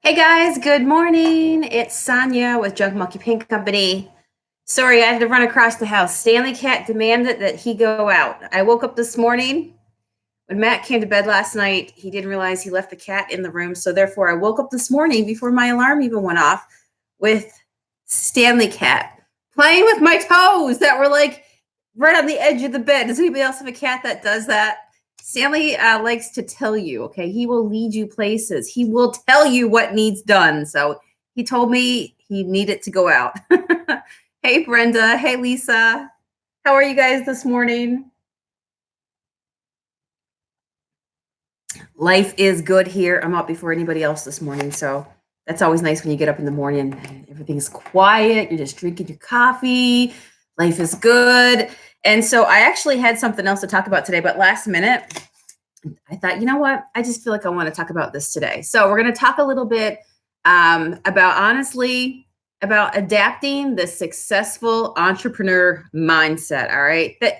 Hey guys, good morning. It's Sonia with Junk Monkey Paint Company. Sorry, I had to run across the house. Stanley Cat demanded that he go out. I woke up this morning. When Matt came to bed last night, he didn't realize he left the cat in the room. So therefore, I woke up this morning before my alarm even went off with Stanley Cat playing with my toes that were like right on the edge of the bed. Does anybody else have a cat that does that? Stanley likes to tell you, okay? He will lead you places. He will tell you what needs done. So he told me he needed to go out. Hey, Brenda. Hey, Lisa. How are you guys this morning? Life is good here. I'm up before anybody else this morning. So that's always nice when you get up in the morning and everything's quiet. You're just drinking your coffee. Life is good. And so I actually had something else to talk about today, but last minute, I thought, you know what? I just feel like I want to talk about this today. So we're going to talk a little bit about adapting the successful entrepreneur mindset. All right. 10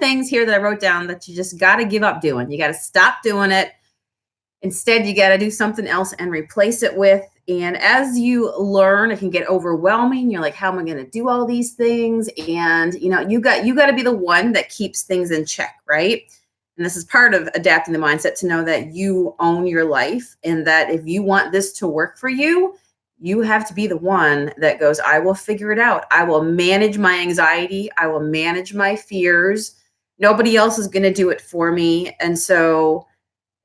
things here that I wrote down that you just got to give up doing. You got to stop doing it. Instead, you got to do something else and replace it with. And as you learn, it can get overwhelming. You're like, how am I going to do all these things? And you got to be the one that keeps things in check, right? And this is part of adapting the mindset, to know that you own your life, and that if you want this to work for you, you have to be the one that goes, I will figure it out. I will manage my anxiety. I will manage my fears. Nobody else is going to do it for me. And so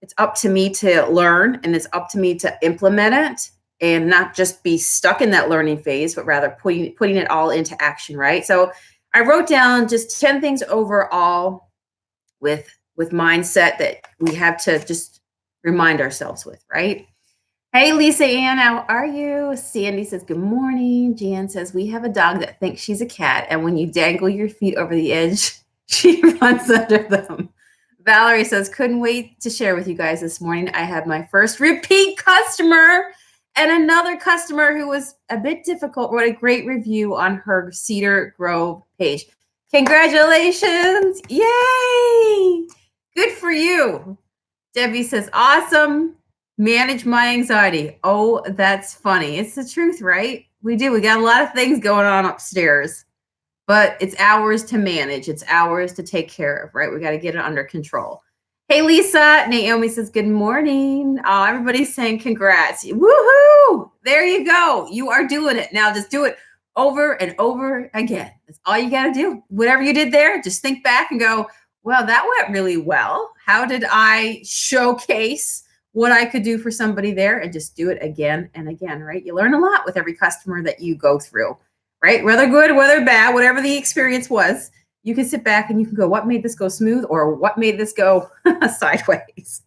it's up to me to learn, and it's up to me to implement it, and not just be stuck in that learning phase, but rather putting it all into action, right? So I wrote down just 10 things overall with mindset that we have to just remind ourselves with, right? Hey, Lisa Ann, how are you? Sandy says, good morning. Jan says, we have a dog that thinks she's a cat, and when you dangle your feet over the edge, she runs under them. Valerie says, couldn't wait to share with you guys this morning. I have my first repeat customer, and another customer who was a bit difficult wrote a great review on her Cedar Grove page. Congratulations. Yay. Good for you. Debbie says, awesome. Manage my anxiety. Oh, that's funny. It's the truth, right? We do. We got a lot of things going on upstairs, but it's ours to manage. It's ours to take care of, right? We got to get it under control. Hey, Lisa. Naomi says, good morning. Oh, everybody's saying congrats. Woohoo. There you go. You are doing it. Now just do it over and over again. That's all you got to do. Whatever you did there, just think back and go, well, that went really well. How did I showcase what I could do for somebody there? And just do it again and again, right? You learn a lot with every customer that you go through, right? Whether good, whether bad, whatever the experience was, you can sit back and you can go, what made this go smooth, or what made this go sideways?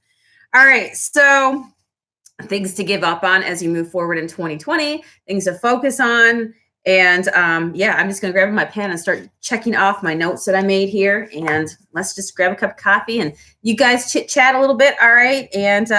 All right. So things to give up on as you move forward in 2020, things to focus on. And yeah, I'm just going to grab my pen and start checking off my notes that I made here. And let's just grab a cup of coffee and you guys chit chat a little bit. All right. And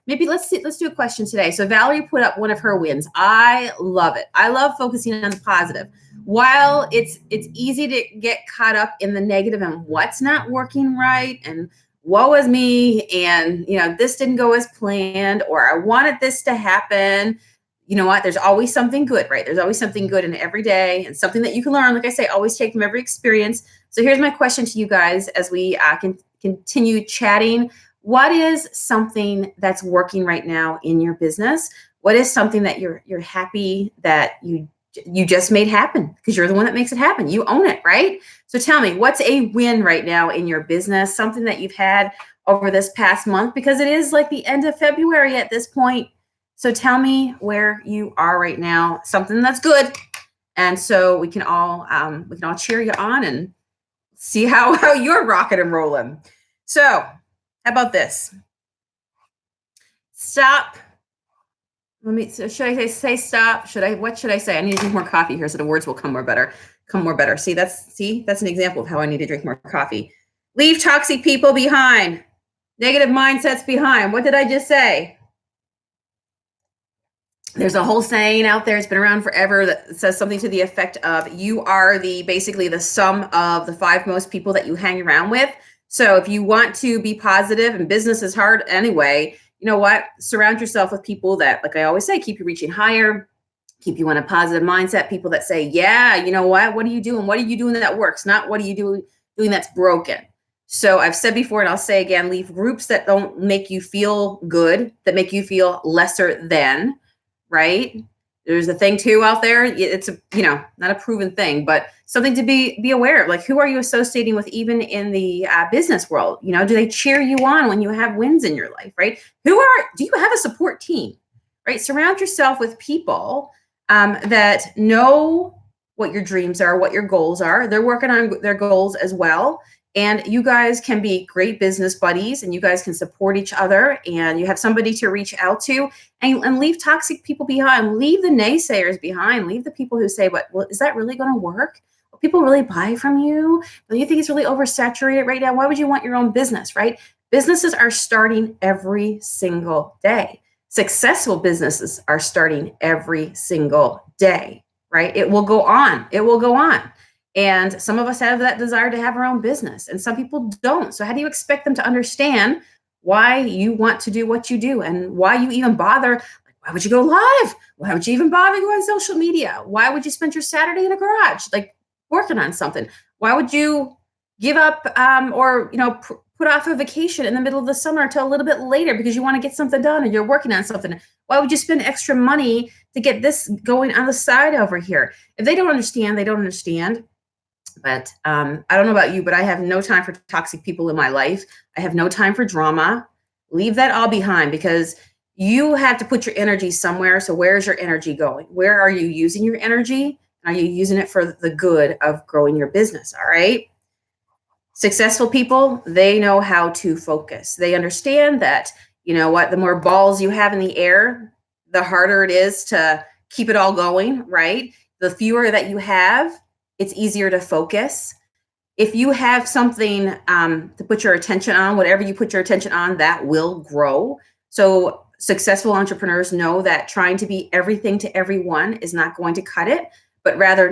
maybe let's do a question today. So Valerie put up one of her wins. I love it. I love focusing on the positive. While it's easy to get caught up in the negative and what's not working right, and woe is me, and this didn't go as planned, or I wanted this to happen. You know what? There's always something good, right? There's always something good in every day, and something that you can learn. Like I say, always take from every experience. So here's my question to you guys as we can continue chatting. What is something that's working right now in your business? What is something that you're happy that you just made happen, because you're the one that makes it happen. You own it, right? So tell me, what's a win right now in your business? Something that you've had over this past month, because it is like the end of February at this point. So tell me where you are right now, something that's good. And so we can all cheer you on and see how you're rocking and rolling. So how about this? Stop. Should I say stop? What should I say? I need to drink more coffee here so the words will come more better. See, that's an example of how I need to drink more coffee. Leave toxic people behind. Negative mindsets behind. What did I just say? There's a whole saying out there, it's been around forever, that says something to the effect of, you are basically the sum of the 5 most people that you hang around with. So if you want to be positive, and business is hard anyway, you know what? Surround yourself with people that, like I always say, keep you reaching higher, keep you in a positive mindset. People that say, yeah, you know what are you doing? What are you doing that works? Not what are you doing that's broken. So I've said before, and I'll say again, leave groups that don't make you feel good, that make you feel lesser than, right? There's a thing too out there. It's a, not a proven thing, but something to be aware of. Like, who are you associating with, even in the business world? Do they cheer you on when you have wins in your life, right? Do you have a support team, right? Surround yourself with people that know what your dreams are, what your goals are. They're working on their goals as well. And you guys can be great business buddies, and you guys can support each other, and you have somebody to reach out to, and leave toxic people behind. Leave the naysayers behind. Leave the people who say, well, is that really going to work? Will people really buy from you? Do you think it's really oversaturated right now? Why would you want your own business, right? Businesses are starting every single day. Successful businesses are starting every single day, right? It will go on. It will go on. And some of us have that desire to have our own business, and some people don't. So how do you expect them to understand why you want to do what you do, and why you even bother? Like, why would you go live? Why would you even bother going on social media? Why would you spend your Saturday in a garage, like, working on something? Why would you give up or put off a vacation in the middle of the summer until a little bit later because you want to get something done, or you're working on something? Why would you spend extra money to get this going on the side over here? If they don't understand, they don't understand. But I don't know about you, but I have no time for toxic people in my life. I have no time for drama. Leave that all behind, because you have to put your energy somewhere. So where's your energy going? Where are you using your energy? Are you using it for the good of growing your business? All right. Successful people, they know how to focus. They understand that, the more balls you have in the air, the harder it is to keep it all going, right? The fewer that you have, it's easier to focus. If you have something to put your attention on, whatever you put your attention on, that will grow. So successful entrepreneurs know that trying to be everything to everyone is not going to cut it, but rather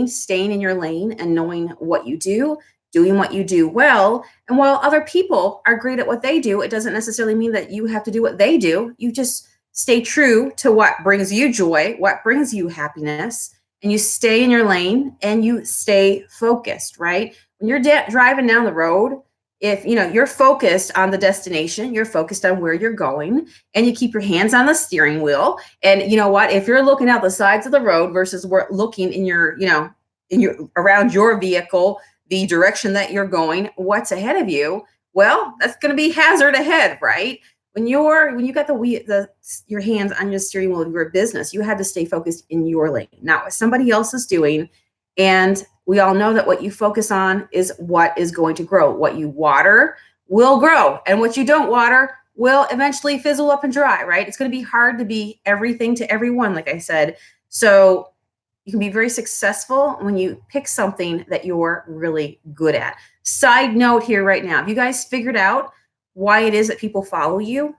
staying in your lane and knowing what you do, doing what you do well. And while other people are great at what they do, it doesn't necessarily mean that you have to do what they do. You just stay true to what brings you joy, what brings you happiness, and you stay in your lane and you stay focused, right? When you're driving down the road, if you're focused on the destination, you're focused on where you're going, and you keep your hands on the steering wheel. And you know what? If you're looking out the sides of the road versus looking in your around your vehicle, the direction that you're going, what's ahead of you? Well, that's going to be hazard ahead, right? When you got your hands on your steering wheel of your business, you had to stay focused in your lane, not what somebody else is doing. And we all know that what you focus on is what is going to grow. What you water will grow, and what you don't water will eventually fizzle up and dry, right? It's going to be hard to be everything to everyone, like I said. So you can be very successful when you pick something that you're really good at. Side note here right now, have you guys figured out why it is that people follow you?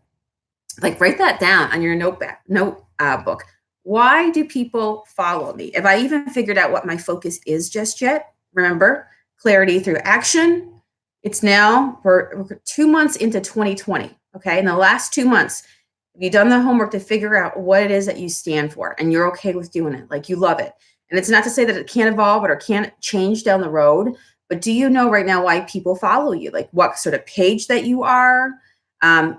Like, write that down on your notebook. Why do people follow me? Have I even figured out what my focus is just yet? Remember, clarity through action. It's now, we're 2 months into 2020. Okay. In the last 2 months, have you done the homework to figure out what it is that you stand for, and you're okay with doing it? Like, you love it. And it's not to say that it can't evolve or can't change down the road, but do you know right now why people follow you? Like, what sort of page that you are,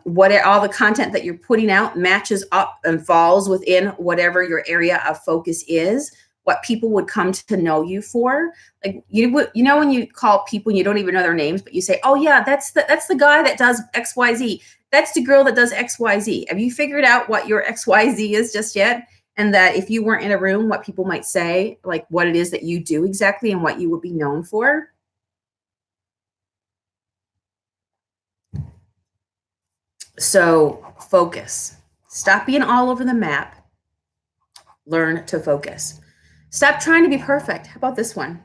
what all the content that you're putting out matches up and falls within whatever your area of focus is, what people would come to know you for. Like, when you call people and you don't even know their names, but you say, oh yeah, that's the guy that does XYZ. That's the girl that does XYZ. Have you figured out what your XYZ is just yet? And that if you weren't in a room, what people might say, like what it is that you do exactly and what you would be known for? So focus. Stop being all over the map. Learn to focus. Stop trying to be perfect. How about this one?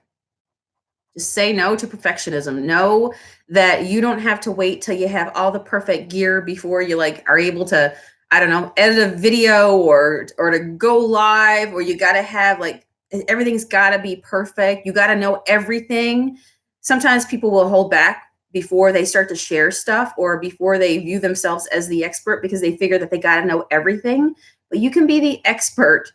Just say no to perfectionism. Know that you don't have to wait till you have all the perfect gear before you are able to, I don't know, edit a video or to go live, or you got to have everything's got to be perfect. You got to know everything. Sometimes people will hold back before they start to share stuff or before they view themselves as the expert because they figure that they got to know everything. But you can be the expert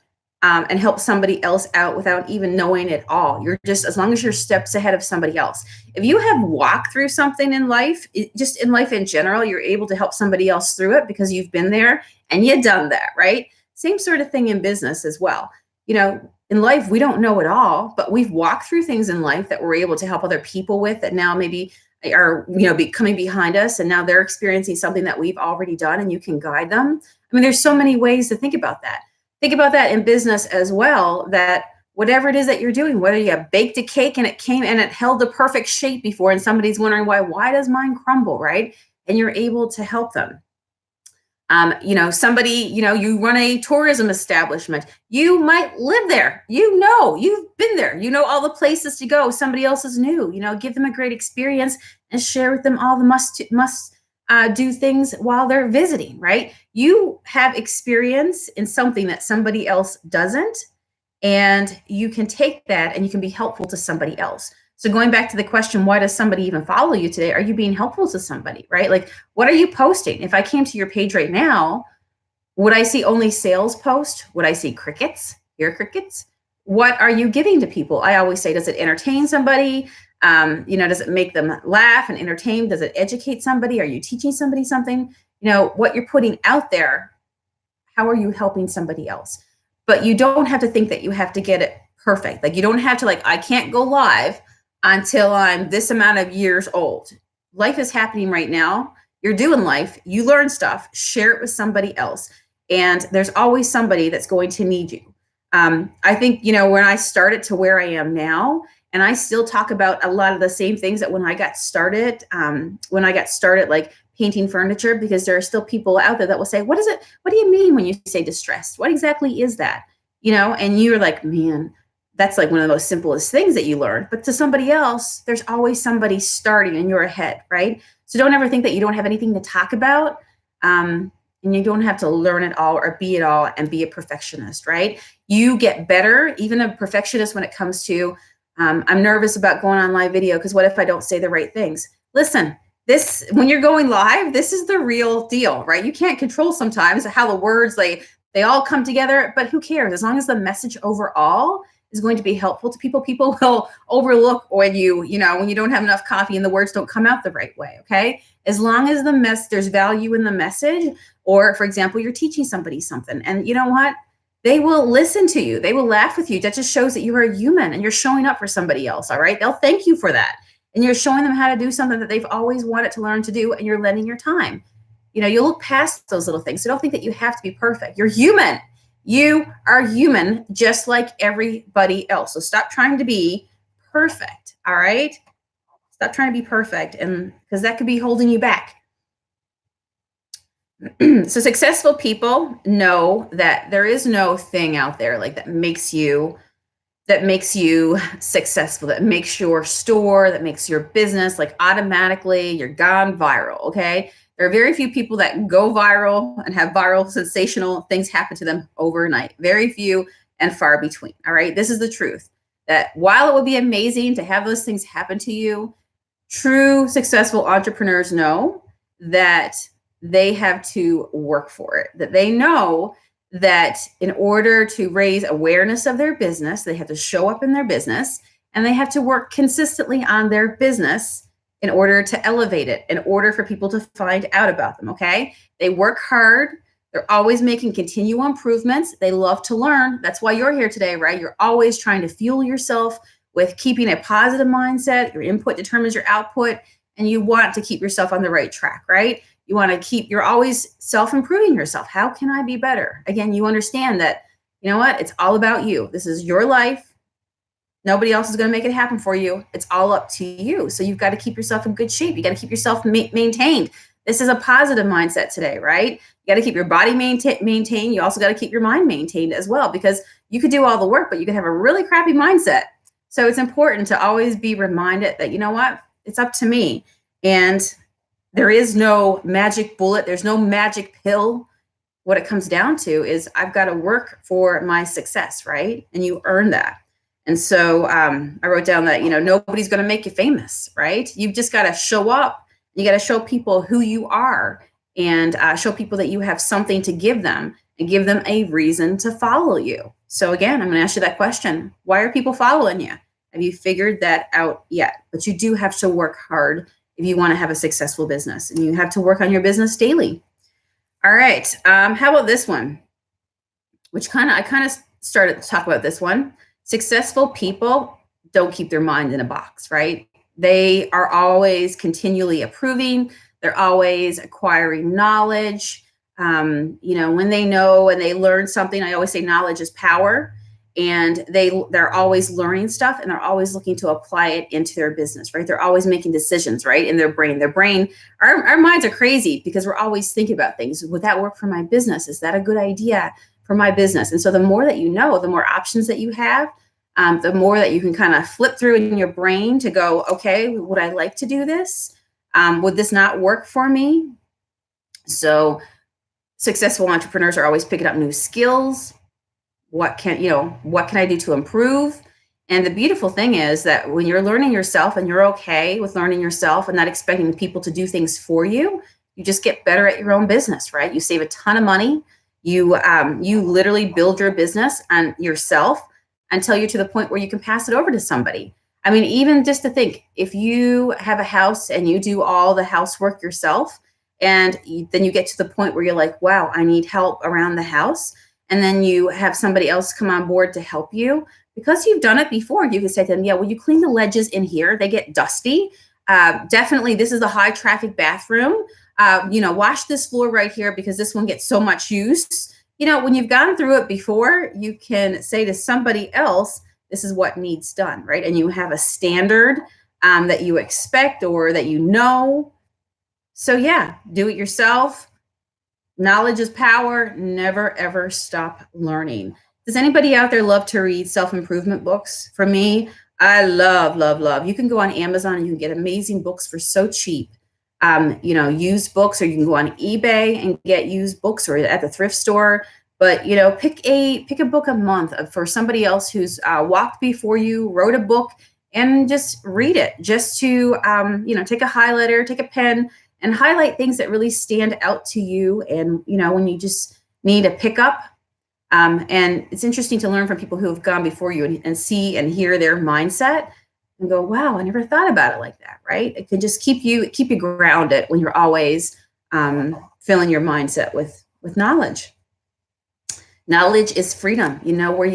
and help somebody else out without even knowing it all. You're just, as long as you're steps ahead of somebody else. If you have walked through something in life, just in life in general, you're able to help somebody else through it because you've been there and you've done that, right? Same sort of thing in business as well. You know, in life, we don't know it all, but we've walked through things in life that we're able to help other people with that now maybe are, coming behind us, and now they're experiencing something that we've already done, and you can guide them. I mean, there's so many ways to think about that. Think about that in business as well, that whatever it is that you're doing, whether you baked a cake and it came and it held the perfect shape before, and somebody's wondering why does mine crumble, right? And you're able to help them. Somebody, you run a tourism establishment. You might live there. You've been there. You know all the places to go. Somebody else is new. Give them a great experience and share with them all the must do things while they're visiting, right? You have experience in something that somebody else doesn't, and you can take that and you can be helpful to somebody else. So going back to the question, why does somebody even follow you today? Are you being helpful to somebody, right? Like, what are you posting? If I came to your page right now, would I see only sales post? Would I see crickets, hear crickets? What are you giving to people? I always say, does it entertain somebody? Does it make them laugh and entertain? Does it educate somebody? Are you teaching somebody something? What you're putting out there, how are you helping somebody else? But you don't have to think that you have to get it perfect. Like, you don't have to, I can't go live until I'm this amount of years old. Life is happening right now. You're doing life. You learn stuff, share it with somebody else. And there's always somebody that's going to need you. I think, when I started to where I am now, and I still talk about a lot of the same things that when I got started, like painting furniture, because there are still people out there that will say, what do you mean when you say distressed? What exactly is that? And you're like, man, that's like one of the most simplest things that you learn. But to somebody else, there's always somebody starting and you're ahead, right? So don't ever think that you don't have anything to talk about. And you don't have to learn it all or be it all and be a perfectionist, right? You get better, even a perfectionist, when it comes to, I'm nervous about going on live video because what if I don't say the right things? Listen, when you're going live, this is the real deal, right? You can't control sometimes how the words, they all come together, but who cares? As long as the message overall is going to be helpful to people, people will overlook when you don't have enough coffee and the words don't come out the right way, okay? As long as there's value in the message, or for example, you're teaching somebody something, and you know what? They will listen to you. They will laugh with you. That just shows that you are a human and you're showing up for somebody else, all right? They'll thank you for that. And you're showing them how to do something that they've always wanted to learn to do, and you're lending your time. You look past those little things. So don't think that you have to be perfect. You're human. You are human just like everybody else. So stop trying to be perfect, all right? Stop trying to be perfect, and because that could be holding you back. So successful people know that there is no thing out there that makes you successful, that makes your store, that makes your business automatically you're gone viral, okay? There are very few people that go viral and have viral sensational things happen to them overnight. Very few and far between, all right? This is the truth, that while it would be amazing to have those things happen to you, true successful entrepreneurs know that they have to work for it, that they know that in order to raise awareness of their business, they have to show up in their business, and they have to work consistently on their business in order to elevate it, in order for people to find out about them, okay? They work hard. They're always making continual improvements. They love to learn. That's why you're here today, right? You're always trying to fuel yourself with keeping a positive mindset. Your input determines your output, and you want to keep yourself on the right track, right? You're always self-improving yourself. How can I be better? Again, you understand that, you know what? It's all about you. This is your life. Nobody else is going to make it happen for you. It's all up to you. So you've got to keep yourself in good shape. You got to keep yourself maintained. This is a positive mindset today, right? You got to keep your body maintained. You also got to keep your mind maintained as well, because you could do all the work, but you could have a really crappy mindset. So it's important to always be reminded that, you know what? It's up to me. And there is no magic bullet. There's no magic pill. What it comes down to is I've got to work for my success, right? And you earn that. And so I wrote down that, nobody's going to make you famous, right? You've just got to show up. You got to show people who you are, and show people that you have something to give them, and give them a reason to follow you. So again, I'm going to ask you that question. Why are people following you? Have you figured that out yet? But you do have to work hard if you want to have a successful business, and you have to work on your business daily. All right. How about this one? Which I kind of started to talk about this one. Successful people don't keep their mind in a box, right? They are always continually improving. They're always acquiring knowledge. When they know and they learn something, I always say knowledge is power. And they're always learning stuff, and they're always looking to apply it into their business, right? They're always making decisions, right? In their brain. Our minds are crazy because we're always thinking about things. Would that work for my business? Is that a good idea for my business? And so the more that you know, the more options that you have, the more that you can kind of flip through in your brain to go, okay, would I like to do this? Would this not work for me? So successful entrepreneurs are always picking up new skills. What can I do to improve? And the beautiful thing is that when you're learning yourself, and you're okay with learning yourself and not expecting people to do things for you, you just get better at your own business, right? You save a ton of money. You literally build your business on yourself until you're to the point where you can pass it over to somebody. I mean, even just to think, if you have a house and you do all the housework yourself, and then you get to the point where you're like, wow, I need help around the house. And then you have somebody else come on board to help you. Because you've done it before, you can say to them, yeah, will you clean the ledges in here? They get dusty. Definitely, this is a high traffic bathroom. Wash this floor right here because this one gets so much use. When you've gone through it before, you can say to somebody else, this is what needs done, right? And you have a standard that you expect or that you know. So yeah, do it yourself. Knowledge is power. Never, ever stop learning. Does anybody out there love to read self-improvement books? For me, I love, love, love. You can go on Amazon and you can get amazing books for so cheap. Used books, or you can go on eBay and get used books, or at the thrift store. But, pick a book a month for somebody else who's walked before you, wrote a book, and just read it. Just to, take a highlighter, take a pen, and highlight things that really stand out to you. And, when you just need a pickup. And it's interesting to learn from people who have gone before you and see and hear their mindset and go, wow, I never thought about it like that, right? It can just keep you grounded when you're always filling your mindset with knowledge. Knowledge is freedom. You know where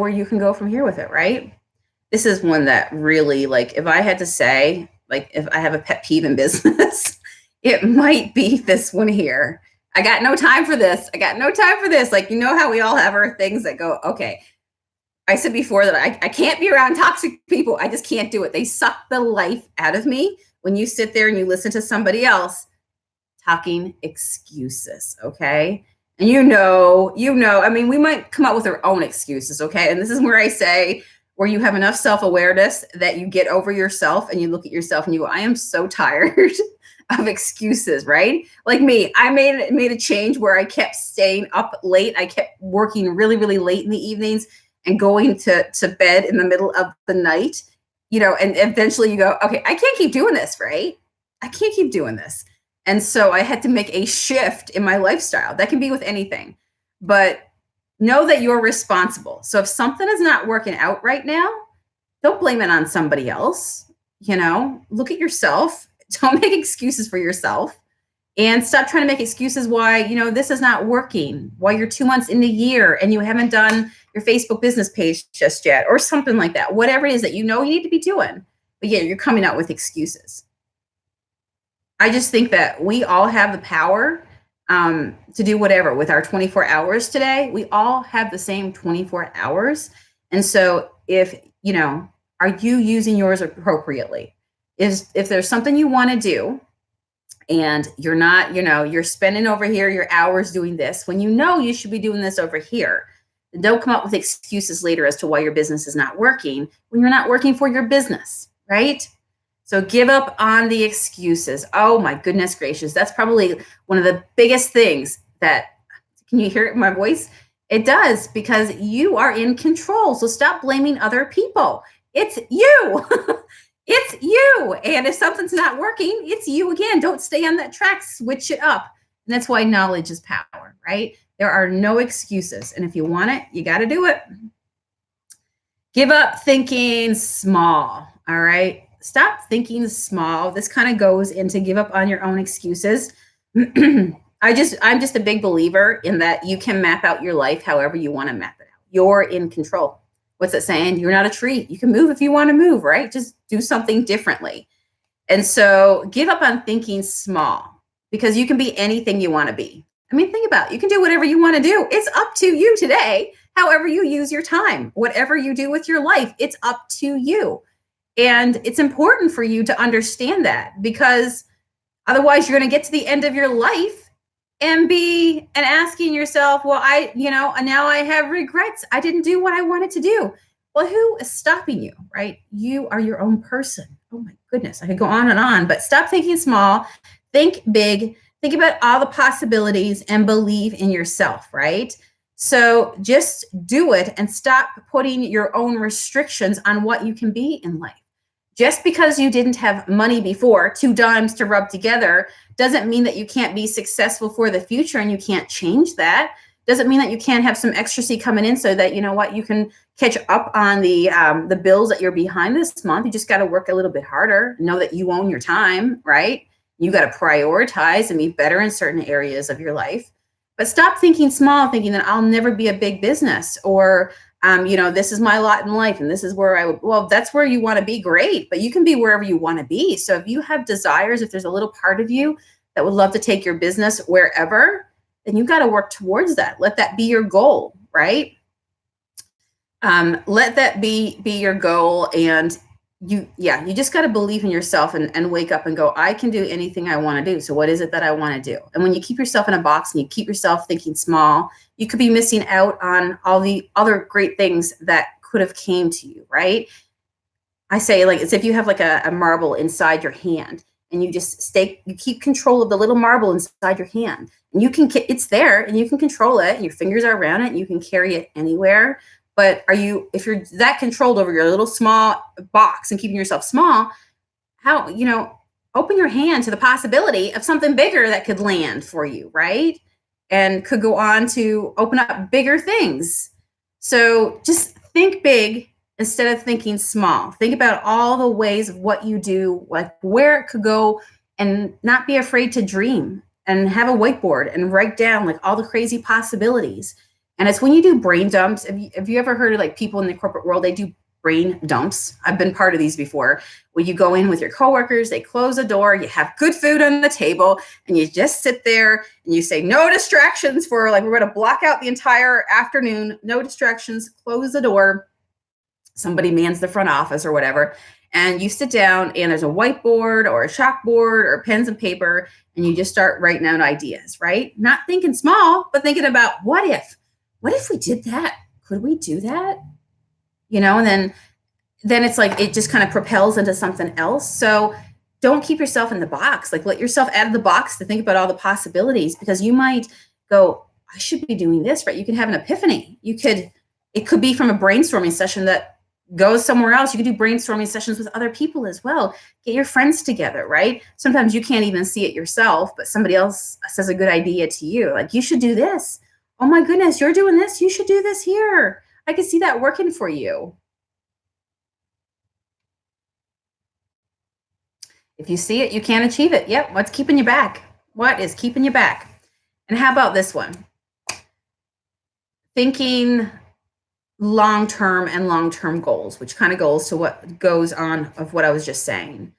you can go from here with it, right? This is one that really, if I had to say, if I have a pet peeve in business, it might be this one here. I got no time for this. How we all have our things that go, okay. I said before that I can't be around toxic people. I just can't do it. They suck the life out of me when you sit there and you listen to somebody else talking excuses, okay? And we might come up with our own excuses, okay? And this is where I say, where you have enough self-awareness that you get over yourself and you look at yourself and you go, I am so tired of excuses, right? Like me, I made a change where I kept staying up late. I kept working really, really late in the evenings and going to bed in the middle of the night, and eventually you go, okay, I can't keep doing this, right? I can't keep doing this. And so I had to make a shift in my lifestyle. That can be with anything, but know that you're responsible. So if something is not working out right now, don't blame it on somebody else. Look at yourself. Don't make excuses for yourself, and stop trying to make excuses why, this is not working, why you're 2 months in the year and you haven't done your Facebook business page just yet, or something like that. Whatever it is that you need to be doing. But yeah, you're coming out with excuses. I just think that we all have the power to do whatever with our 24 hours today. We all have the same 24 hours. And so are you using yours appropriately? If there's something you want to do and you're not, you're spending over here your hours doing this when you should be doing this over here, then don't come up with excuses later as to why your business is not working when you're not working for your business, right? So give up on the excuses. Oh my goodness gracious. That's probably one of the biggest things can you hear it in my voice? It does, because you are in control. So stop blaming other people. It's you. It's you. And if something's not working, it's you again. Don't stay on that track. Switch it up. And that's why knowledge is power, right? There are no excuses. And if you want it, you got to do it. Give up thinking small. All right. Stop thinking small. This kind of goes into give up on your own excuses. I'm just a big believer in that you can map out your life however you want to map it out. You're in control. What's it saying? You're not a tree. You can move if you want to move, right? Just do something differently. And so give up on thinking small, because you can be anything you want to be. I mean, think about it. You can do whatever you want to do. It's up to you today, however you use your time, whatever you do with your life, it's up to you. And it's important for you to understand that, because otherwise you're going to get to the end of your life and asking yourself, well, now I have regrets. I didn't do what I wanted to do. Well, who is stopping you, right? You are your own person. Oh my goodness, I could go on, but stop thinking small, think big, think about all the possibilities and believe in yourself, right? So just do it and stop putting your own restrictions on what you can be in life. Just because you didn't have money before, 2 dimes to rub together, doesn't mean that you can't be successful for the future, and you can't change that. Doesn't mean that you can't have some extra coming in so that, you know what, you can catch up on the bills that you're behind this month. You just got to work a little bit harder. Know that you own your time, right? You got to prioritize and be better in certain areas of your life. But stop thinking small, thinking that I'll never be a big business, or this is my lot in life and this is where well, that's where you want to be, great, but you can be wherever you want to be. So if you have desires, if there's a little part of you that would love to take your business wherever, then you got to work towards that. Let that be your goal, right? Let that be your goal. And you just got to believe in yourself and wake up and go, I can do anything I want to do. So what is it that I want to do? And when you keep yourself in a box and you keep yourself thinking small, you could be missing out on all the other great things that could have came to you, right? I say, like, it's if you have like a marble inside your hand and you just you keep control of the little marble inside your hand, and it's there and you can control it and your fingers are around it and you can carry it anywhere. But if you're that controlled over your little small box and keeping yourself small, open your hand to the possibility of something bigger that could land for you, right? And could go on to open up bigger things. So just think big instead of thinking small. Think about all the ways of what you do, like where it could go, and not be afraid to dream and have a whiteboard and write down like all the crazy possibilities. And it's when you do brain dumps. Have you ever heard of like people in the corporate world, they do brain dumps? I've been part of these before, where you go in with your coworkers, they close the door, you have good food on the table, and you just sit there and you say, no distractions for, like, we're going to block out the entire afternoon, no distractions, close the door. Somebody mans the front office or whatever. And you sit down and there's a whiteboard or a chalkboard or pens and paper, and you just start writing out ideas, right? Not thinking small, but thinking about what if we did that? Could we do that? And then it's like, it just kind of propels into something else. So don't keep yourself in the box. Like, let yourself out of the box to think about all the possibilities, because you might go, I should be doing this, right? You can have an epiphany. It could be from a brainstorming session that goes somewhere else. You can do brainstorming sessions with other people as well. Get your friends together, right? Sometimes you can't even see it yourself, but somebody else says a good idea to you. Like, you should do this. Oh my goodness, you're doing this. You should do this here. I can see that working for you. If you see it, you can't achieve it. Yep. What's keeping you back? What is keeping you back? And how about this one? Thinking long-term goals, which kind of goes to what goes on of what I was just saying.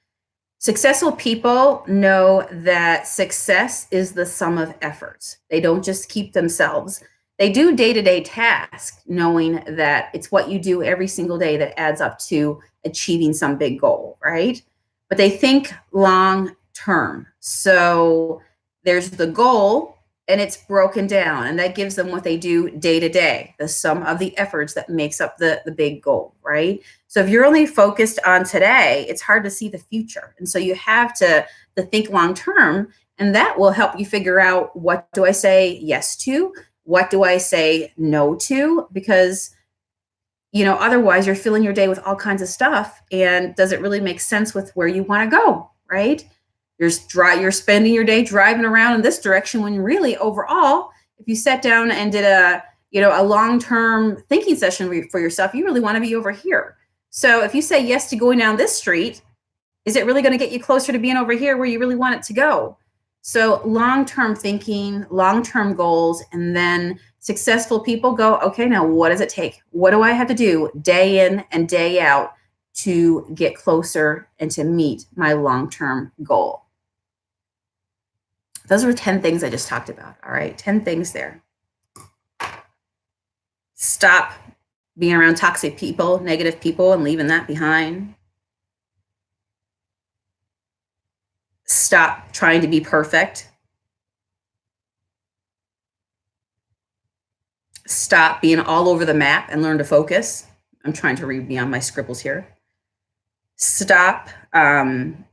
Successful people know that success is the sum of efforts. They don't just keep themselves. They do day-to-day tasks, knowing that it's what you do every single day that adds up to achieving some big goal, right? But they think long-term. So there's the goal, and it's broken down, and that gives them what they do day to day, the sum of the efforts that makes up the big goal, right? So if you're only focused on today, it's hard to see the future. And so you have to think long term, and that will help you figure out, what do I say yes to? What do I say no to? Because, otherwise you're filling your day with all kinds of stuff. And does it really make sense with where you want to go? Right? You're spending your day driving around in this direction when really overall, if you sat down and did a long-term thinking session for yourself, you really want to be over here. So if you say yes to going down this street, is it really going to get you closer to being over here where you really want it to go? So long-term thinking, long-term goals, and then successful people go, okay, now what does it take? What do I have to do day in and day out to get closer and to meet my long-term goal? Those were 10 things I just talked about. All right, 10 things there. Stop being around toxic people, negative people, and leaving that behind. Stop trying to be perfect. Stop being all over the map and learn to focus. I'm trying to read beyond my scribbles here. Stop trying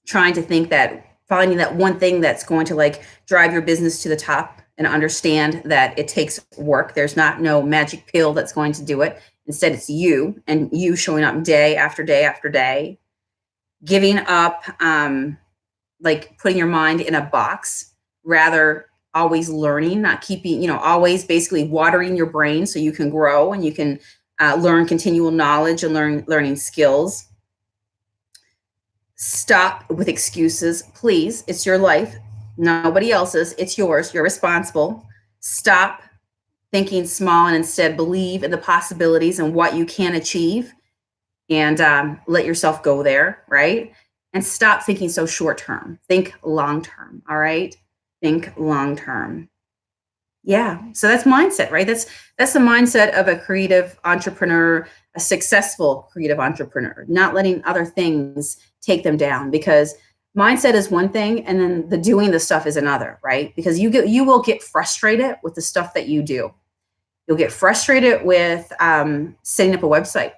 to think that finding that one thing that's going to drive your business to the top, and understand that it takes work. There's no magic pill that's going to do it. Instead, it's you, and you showing up day after day after day. Giving up, putting your mind in a box, rather always learning, not keeping, always basically watering your brain so you can grow and you can learn continual knowledge and learning skills. Stop with excuses, please. It's your life, nobody else's. It's yours. You're responsible. Stop thinking small and instead believe in the possibilities and what you can achieve, and let yourself go there, right? And stop thinking so short term. Think long term, all right? Think long term. Yeah, so that's mindset, right? That's the mindset of a creative entrepreneur, a successful creative entrepreneur, not letting other things take them down, because mindset is one thing and then the doing the stuff is another, right? Because you will get frustrated with the stuff that you do. You'll get frustrated with setting up a website.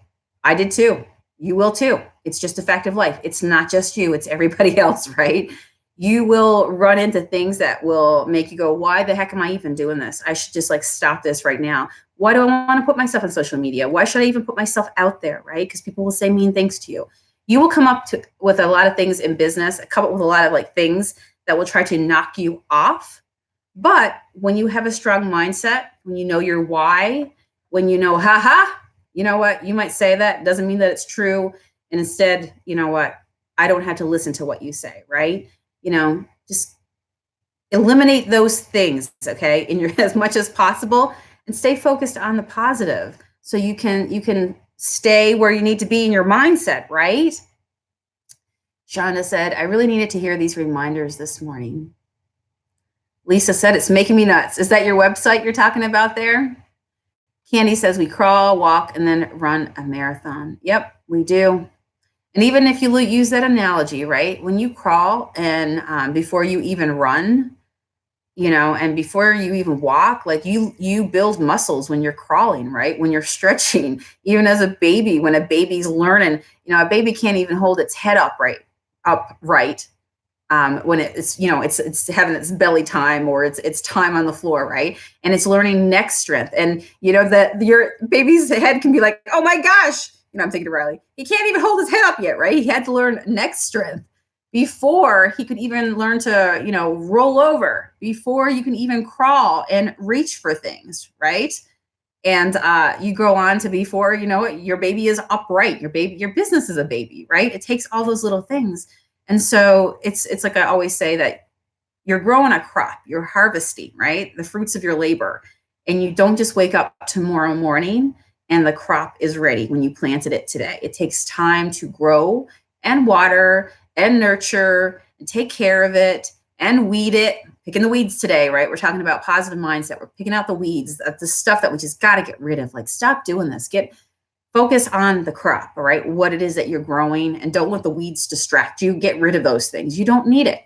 I did too. You will too. It's just a fact of life. It's not just you, it's everybody else, right? You will run into things that will make you go, why the heck am I even doing this? I should just stop this right now. Why do I want to put myself on social media? Why should I even put myself out there, right? Because people will say mean things to you. You will come up with a lot of things in business, come up with a lot of things that will try to knock you off. But when you have a strong mindset, when you know your why, when you know, you know what, you might say that, doesn't mean that it's true. And instead, you know what, I don't have to listen to what you say, right? Just eliminate those things, okay, in your as much as possible, and stay focused on the positive so you can stay where you need to be in your mindset, right? Shauna said, I really needed to hear these reminders this morning. Lisa said, it's making me nuts. Is that your website you're talking about there? Candy says, we crawl, walk, and then run a marathon. Yep, we do. And even if you use that analogy, right? When you crawl and before you even run, and before you even walk, you build muscles when you're crawling, right? When you're stretching, even as a baby, when a baby's learning, a baby can't even hold its head upright. When it's having its belly time or it's time on the floor, right? And it's learning neck strength. And that your baby's head can be like, oh my gosh, I'm thinking of Riley. He can't even hold his head up yet, right? He had to learn neck strength before he could even learn to, roll over, before you can even crawl and reach for things, right? And you grow on to before, your baby is upright. Your business is a baby, right? It takes all those little things. And so it's like I always say that you're growing a crop, you're harvesting, right? The fruits of your labor. And you don't just wake up tomorrow morning and the crop is ready when you planted it today. It takes time to grow and water and nurture and take care of it and weed it. Picking the weeds today, right? We're talking about positive mindset. We're picking out the weeds, the stuff that we just got to get rid of. Stop doing this. Focus on the crop, all right? What it is that you're growing, and don't let the weeds distract you. Get rid of those things. You don't need it.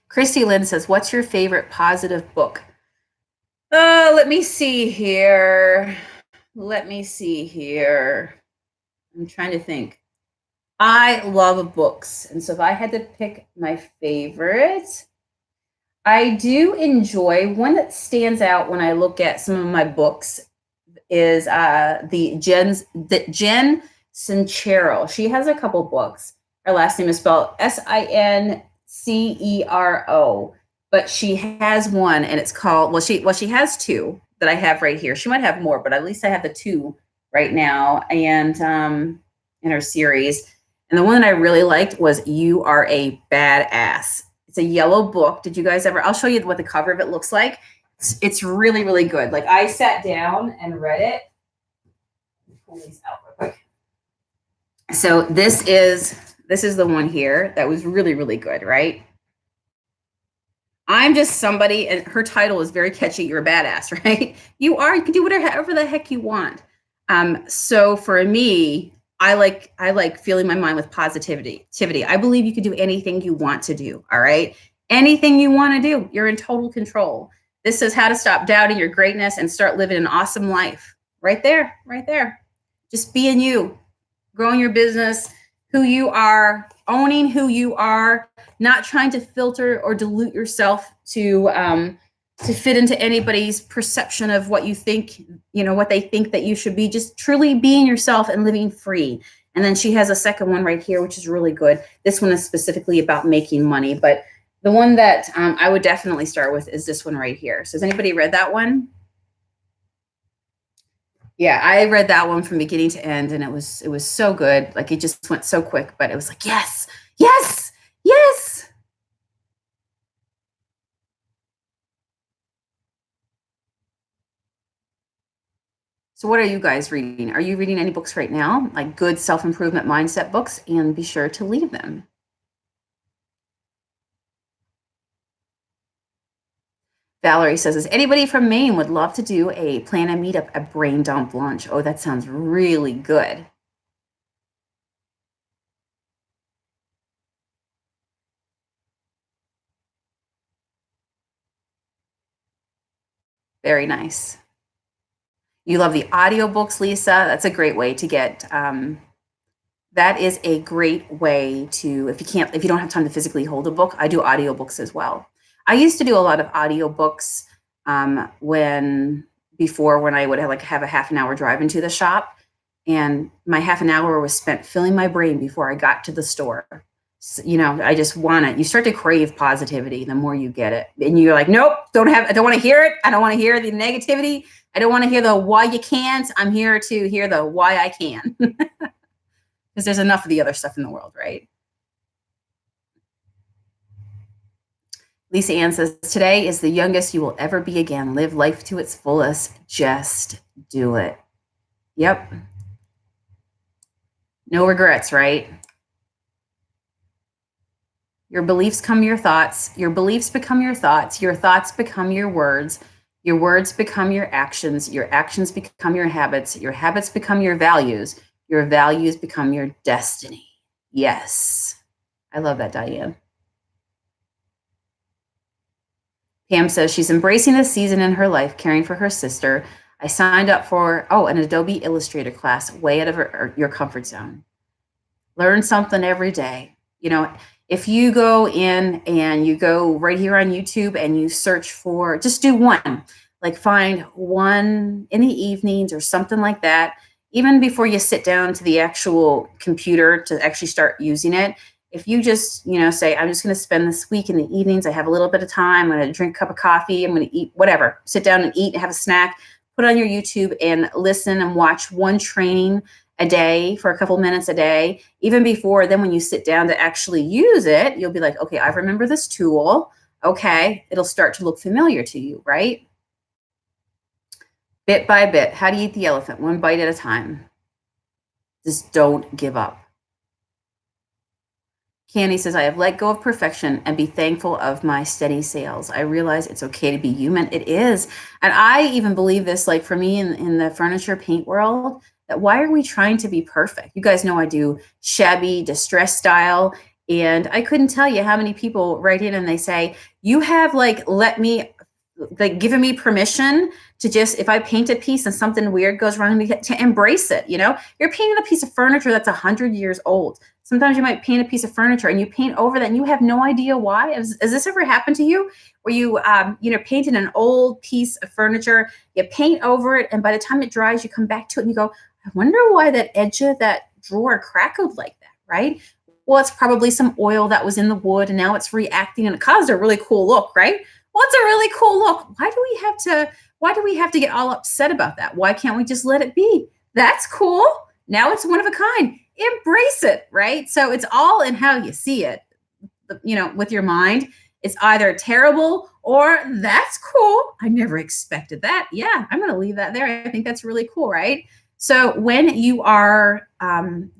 Christy Lynn says, what's your favorite positive book? Let me see here. I'm trying to think. I love books. And so if I had to pick my favorite, I do enjoy one that stands out when I look at some of my books is the Jen Sincero. She has a couple books. Her last name is spelled Sincero, but she has one, and it's called she has two that I have right here. She might have more, but at least I have the two right now, and in her series. And the one that I really liked was "You Are a Badass." It's a yellow book. Did you guys ever? I'll show you what the cover of it looks like. It's really, really good. Like I sat down and read it. Pull these out real quick. So this is the one here that was really, really good, right? I'm just somebody, and her title is very catchy. You're a badass, right? You are. You can do whatever the heck you want. So for me, I like filling my mind with positivity. I believe you can do anything you want to do. All right, anything you want to do, you're in total control. This is how to stop doubting your greatness and start living an awesome life. Right there, right there. Just being you, growing your business, who you are, owning who you are, not trying to filter or dilute yourself to fit into anybody's perception of what you think, what they think that you should be. Just truly being yourself and living free. And then she has a second one right here, which is really good. This one is specifically about making money, but the one that I would definitely start with is this one right here. So has anybody read that one? Yeah, I read that one from beginning to end, and it was so good. Like it just went so quick, but it was like, yes, yes, yes. So what are you guys reading? Are you reading any books right now? Like good self-improvement mindset books? And be sure to leave them. Valerie says, is anybody from Maine would love to do a plan a meetup at Brain Dump Lunch? Oh, that sounds really good. Very nice. You love the audiobooks, Lisa. That's a great way to get that is a great way to, if you don't have time to physically hold a book, I do audiobooks as well. I used to do a lot of audiobooks when I would have a half an hour drive into the shop, and my half an hour was spent filling my brain before I got to the store. So, I just want it. You start to crave positivity the more you get it, and you're like, nope, I don't want to hear it. I don't want to hear the negativity. I don't want to hear the why you can't. I'm here to hear the why I can. Because there's enough of the other stuff in the world, right? Lisa Ann says, today is the youngest you will ever be again. Live life to its fullest. Just do it. Yep. No regrets, right? Your beliefs become your thoughts. Your beliefs become your thoughts. Your thoughts become your words. Your words become your actions. Your actions become your habits. Your habits become your values. Your values become your destiny. Yes. I love that, Diane. Pam says she's embracing this season in her life, caring for her sister. I signed up for, an Adobe Illustrator class, way out of your comfort zone. Learn something every day. If you go in and you go right here on YouTube and you search for, just do one, like find one in the evenings or something like that, even before you sit down to the actual computer to actually start using it. If you just, say, I'm just going to spend this week in the evenings, I have a little bit of time, I'm going to drink a cup of coffee, I'm going to eat whatever, sit down and eat, have a snack, put on your YouTube and listen and watch one training a day for a couple minutes a day, even before then when you sit down to actually use it, you'll be like, okay, I remember this tool. Okay, it'll start to look familiar to you, right? Bit by bit. How do you eat the elephant? One bite at a time. Just don't give up. Candy says, I have let go of perfection and be thankful of my steady sales. I realize it's okay to be human. It is. And I even believe this, like for me in the furniture paint world, that why are we trying to be perfect? You guys know I do shabby, distressed style. And I couldn't tell you how many people write in and they say, you have let me like giving me permission to just, if I paint a piece and something weird goes wrong, to embrace it. You're painting a piece of furniture that's 100 years old. Sometimes you might paint a piece of furniture and you paint over that and you have no idea why. Has this ever happened to you, where you painted an old piece of furniture, you paint over it, and by the time it dries, you come back to it and you go, I wonder why that edge of that drawer crackled like that, right? Well, it's probably some oil that was in the wood and now it's reacting and it caused a really cool look, right? Well, it's a really cool look. Why do we have to get all upset about that? Why can't we just let it be? That's cool. Now it's one of a kind. Embrace it, right? So it's all in how you see it, with your mind. It's either terrible or that's cool. I never expected that. Yeah, I'm going to leave that there. I think that's really cool, right? So when you are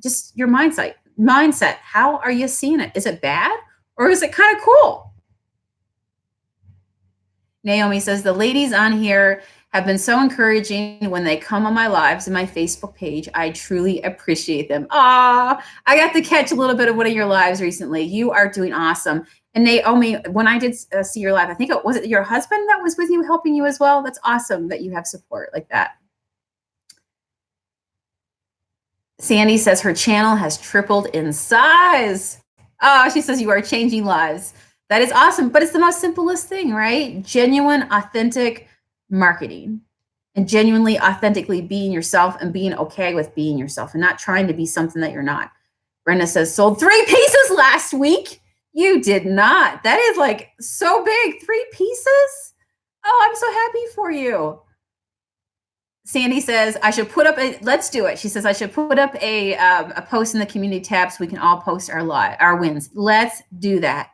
just your mindset, how are you seeing it? Is it bad or is it kind of cool? Naomi says, the ladies on here have been so encouraging when they come on my lives and my Facebook page. I truly appreciate them. Ah, I got to catch a little bit of one of your lives recently. You are doing awesome. And Naomi, when I did see your live, I think was it your husband that was with you, helping you as well? That's awesome that you have support like that. Sandy says her channel has tripled in size. Oh, she says you are changing lives. That is awesome, but it's the most simplest thing, right? Genuine, authentic marketing, and genuinely, authentically being yourself and being okay with being yourself and not trying to be something that you're not. Brenda says, sold 3 pieces last week. You did not. That is like so big. 3 pieces? Oh, I'm so happy for you. Sandy says, I should put up let's do it. She says, I should put up a post in the community tab so we can all post our wins. Let's do that.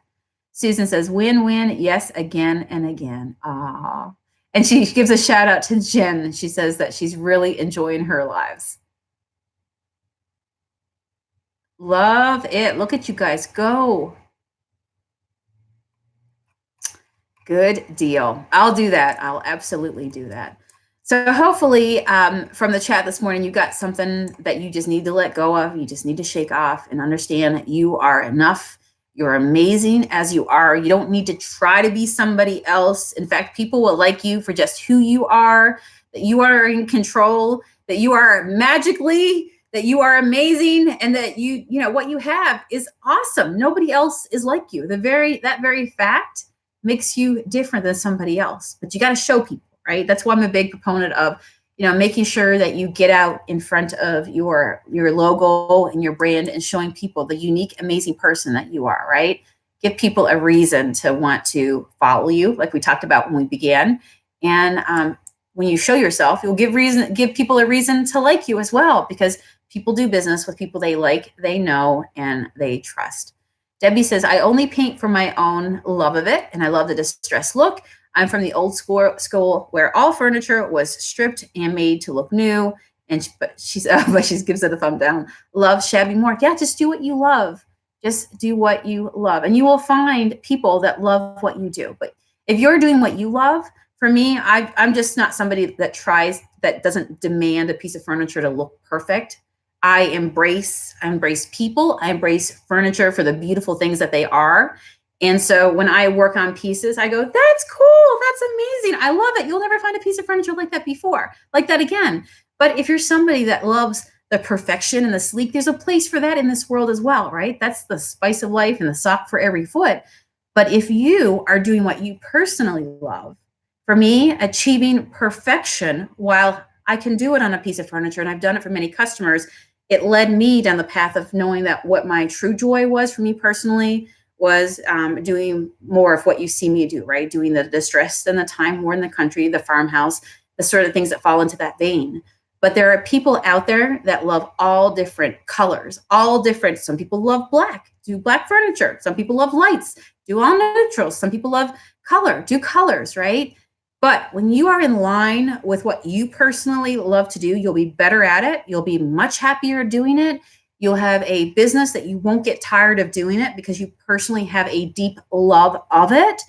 Susan says, win-win, yes, again and again. Aww. And she gives a shout out to Jen. She says that she's really enjoying her lives. Love it. Look at you guys go. Good deal. I'll do that. I'll absolutely do that. So hopefully from the chat this morning, you got something that you just need to let go of. You just need to shake off and understand that you are enough. You're amazing as you are. You don't need to try to be somebody else. In fact, people will like you for just who you are, that you are in control, that you are magically, that you are amazing, and that what you have is awesome. Nobody else is like you. That very fact makes you different than somebody else. But you got to show people, right? That's why I'm a big proponent of making sure that you get out in front of your logo and your brand and showing people the unique, amazing person that you are, right? Give people a reason to want to follow you, like we talked about when we began. And when you show yourself, you'll give people a reason to like you as well, because people do business with people they like, they know, and they trust. Debbie says, I only paint for my own love of it, and I love the distressed look. I'm from the old school where all furniture was stripped and made to look new. But she gives it a thumb down. Love shabby more. Yeah, just do what you love. Just do what you love. And you will find people that love what you do. But if you're doing what you love, for me, I'm just not somebody that doesn't demand a piece of furniture to look perfect. I embrace people. I embrace furniture for the beautiful things that they are. And so when I work on pieces, I go, that's cool. That's amazing. I love it. You'll never find a piece of furniture like that before, like that again. But if you're somebody that loves the perfection and the sleek, there's a place for that in this world as well, right? That's the spice of life and the sock for every foot. But if you are doing what you personally love, for me, achieving perfection, while I can do it on a piece of furniture, and I've done it for many customers, it led me down the path of knowing that what my true joy was for me personally was doing more of what you see me do, right? Doing the distressed and the time war in the country, the farmhouse, the sort of things that fall into that vein. But there are people out there that love all different colors, all different. Some people love black, do black furniture. Some people love lights, do all neutrals. Some people love color, do colors, right? But when you are in line with what you personally love to do, you'll be better at it. You'll be much happier doing it. You'll have a business that you won't get tired of doing it because you personally have a deep love of it.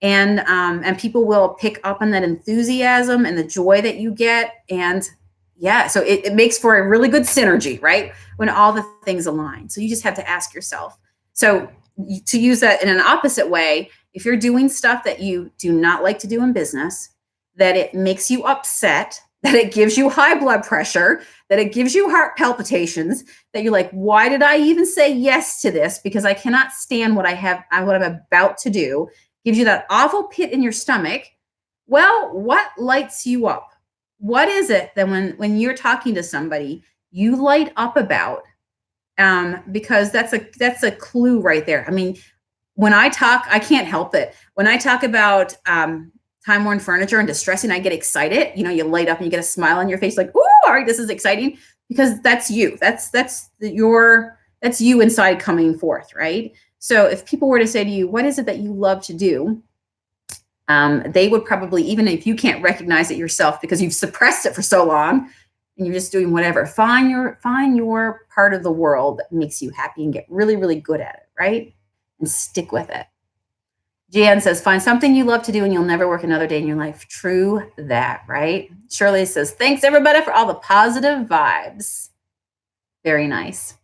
And people will pick up on that enthusiasm and the joy that you get. And yeah, so it makes for a really good synergy, right? When all the things align. So you just have to ask yourself. So to use that in an opposite way, if you're doing stuff that you do not like to do in business, that it makes you upset, that it gives you high blood pressure, that it gives you heart palpitations, that you're like, why did I even say yes to this? Because I cannot stand what I'm about to do. Gives you that awful pit in your stomach. Well, what lights you up? What is it that when you're talking to somebody, you light up about? Because that's a clue right there. I mean, when I talk, I can't help it. When I talk about time-worn furniture and distressing, I get excited. You know, you light up and you get a smile on your face, like, "Ooh, all right, this is exciting," because that's you. That's you inside coming forth, right? So if people were to say to you, "What is it that you love to do?" They would probably, even if you can't recognize it yourself because you've suppressed it for so long, and you're just doing whatever, find your part of the world that makes you happy and get really, really good at it, right? And stick with it. Jan says, find something you love to do and you'll never work another day in your life. True that, right? Shirley says, thanks everybody for all the positive vibes. Very nice.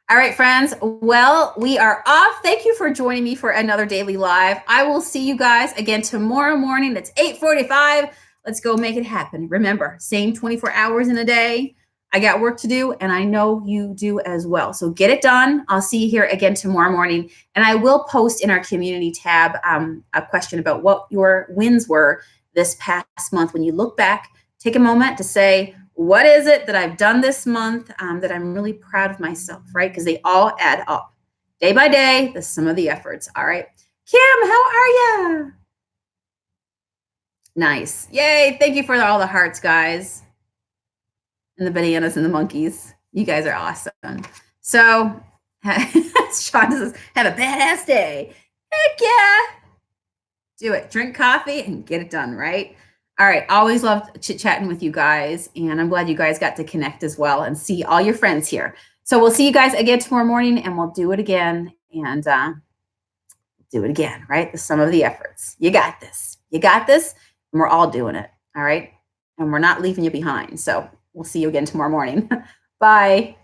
All right, friends. Well, we are off. Thank you for joining me for another daily live. I will see you guys again tomorrow morning. It's 8:45. Let's go make it happen. Remember, same 24 hours in a day. I got work to do, and I know you do as well. So get it done. I'll see you here again tomorrow morning. And I will post in our community tab a question about what your wins were this past month. When you look back, take a moment to say, what is it that I've done this month that I'm really proud of myself, right? Because they all add up. Day by day, the sum of the efforts. All right. Kim, how are you? Nice. Yay. Thank you for all the hearts, guys. And the bananas and the monkeys. You guys are awesome. So, Sean says, have a badass day. Heck yeah. Do it. Drink coffee and get it done, right? All right. Always love chit-chatting with you guys. And I'm glad you guys got to connect as well and see all your friends here. So we'll see you guys again tomorrow morning and we'll do it again and do it again, right? The sum of the efforts. You got this. You got this. And we're all doing it. All right. And we're not leaving you behind. So we'll see you again tomorrow morning. Bye.